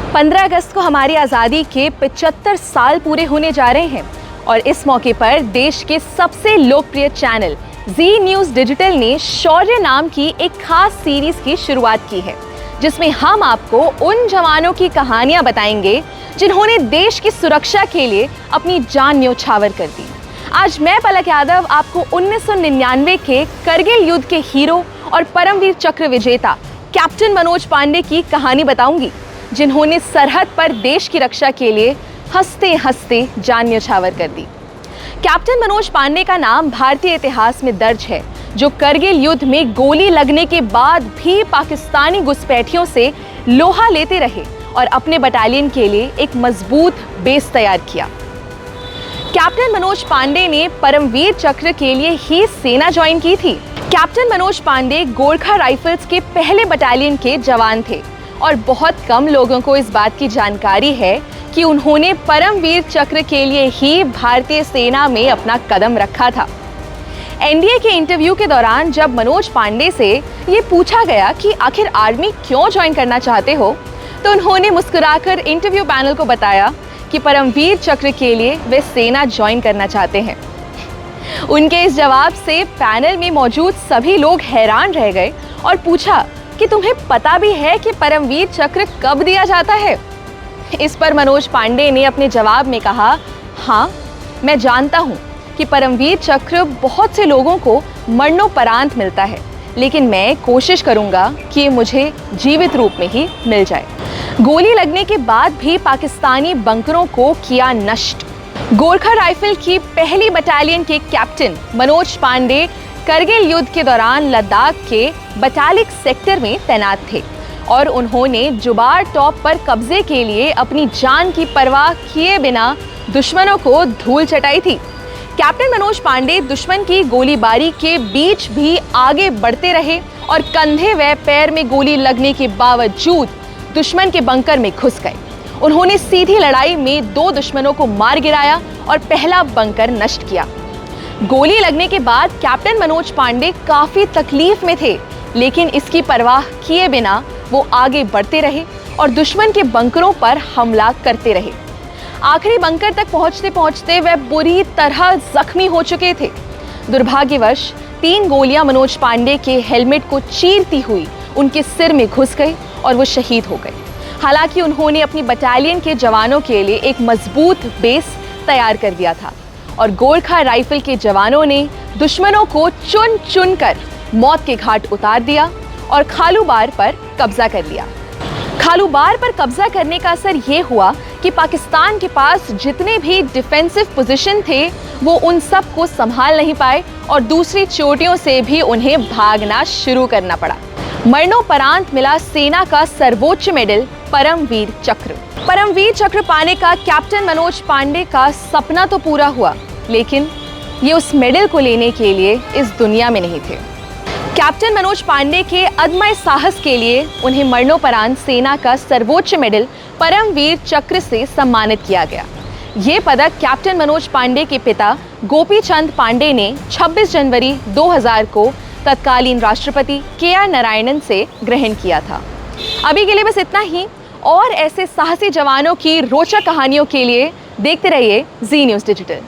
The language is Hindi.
15 अगस्त को हमारी आज़ादी के 75 साल पूरे होने जा रहे हैं और इस मौके पर देश के सबसे लोकप्रिय चैनल जी न्यूज़ डिजिटल ने शौर्य नाम की एक खास सीरीज की शुरुआत की है, जिसमें हम आपको उन जवानों की कहानियां बताएंगे जिन्होंने देश की सुरक्षा के लिए अपनी जान न्योछावर कर दी। आज मैं पलक यादव आपको 1999 के करगिल युद्ध के हीरो और परमवीर चक्र विजेता कैप्टन मनोज पांडे की कहानी बताऊंगी, जिन्होंने सरहद पर देश की रक्षा के लिए हंसते हंसते जान न्योछावर कर दी। कैप्टन मनोज पांडे का नाम भारतीय इतिहास में दर्ज है, जो करगिल युद्ध में गोली लगने के बाद भी पाकिस्तानी घुसपैठियों से लोहा लेते रहे और अपने बटालियन के लिए एक मजबूत बेस तैयार किया। कैप्टन मनोज पांडे ने परमवीर चक्र के लिए ही सेना ज्वाइन की थी। कैप्टन मनोज पांडे गोरखा राइफल्स के पहले बटालियन के जवान थे और बहुत कम लोगों को इस बात की जानकारी है कि उन्होंने परमवीर चक्र के लिए ही भारतीय सेना में अपना कदम रखा था। एनडीए के इंटरव्यू के दौरान जब मनोज पांडे से ये पूछा गया कि आखिर आर्मी क्यों ज्वाइन करना चाहते हो, तो उन्होंने मुस्कुराकर इंटरव्यू पैनल को बताया कि परमवीर चक्र के लिए वे सेना ज्वाइन करना चाहते हैं। उनके इस जवाब से पैनल में मौजूद सभी लोग हैरान रह गए और पूछा कि तुम्हें पता भी है कि परमवीर चक्र कब दिया जाता है? इस पर मनोज पांडे ने अपने जवाब में कहा, हाँ, मैं जानता हूँ कि परमवीर चक्र बहुत से लोगों को मरणोपरांत मिलता है, लेकिन मैं कोशिश करूँगा कि ये मुझे जीवित रूप में ही मिल जाए। गोली लगने के बाद भी पाकिस्तानी बंकरों को किया नष्ट। गोरखा राइफल की पहली बटालियन के कैप्टन मनोज पांडे करगिल युद्ध के दौरान लद्दाख के बटालिक सेक्टर में तैनात थे और उन्होंने जुबार टॉप पर कब्जे के लिए अपनी जान की परवाह किए बिना दुश्मनों को धूल चटाई थी। कैप्टन मनोज पांडे दुश्मन की गोलीबारी के बीच भी आगे बढ़ते रहे और कंधे व पैर में गोली लगने के बावजूद दुश्मन के बंकर में घुस गए। उन्होंने सीधी लड़ाई में 2 दुश्मनों को मार गिराया और पहला बंकर नष्ट किया। गोली लगने के बाद कैप्टन मनोज पांडे काफी तकलीफ में थे, लेकिन इसकी परवाह किए बिना वो आगे बढ़ते रहे और दुश्मन के बंकरों पर हमला करते रहे। आखिरी बंकर तक पहुंचते पहुंचते वह बुरी तरह जख्मी हो चुके थे। दुर्भाग्यवश 3 गोलियां मनोज पांडे के हेलमेट को चीरती हुई उनके सिर में घुस गई और वो शहीद हो गए। हालांकि उन्होंने अपनी बटालियन के जवानों के लिए एक मजबूत बेस तैयार कर दिया था और गोरखा राइफल के जवानों ने दुश्मनों को चुन चुन कर मौत के घाट उतार दिया और खालूबार पर कब्जा कर लिया। खालूबार पर कब्जा करने का असर ये हुआ कि पाकिस्तान के पास जितने भी डिफेंसिव पोजीशन थे वो उन सब को संभाल नहीं पाए और दूसरी चोटियों से भी उन्हें भागना शुरू करना पड़ा। मरणोपरांत मिला सेना का सर्वोच्च मेडल परमवीर चक्र। परमवीर चक्र पाने का कैप्टन मनोज पांडे का सपना तो पूरा हुआ, लेकिन ये उस मेडल को लेने के लिए इस दुनिया में नहीं थे। कैप्टन मनोज पांडे के अदम्य साहस के लिए उन्हें मरणोपरांत सेना का सर्वोच्च मेडल परमवीर चक्र से सम्मानित किया गया। ये पदक कैप्टन मनोज पांडे के पिता गोपी चंद पांडे ने 26 जनवरी 2000 को तत्कालीन राष्ट्रपति KR नारायणन से ग्रहण किया था। अभी के लिए बस इतना ही, और ऐसे साहसी जवानों की रोचक कहानियों के लिए देखते रहिए जी न्यूज़ डिजिटल।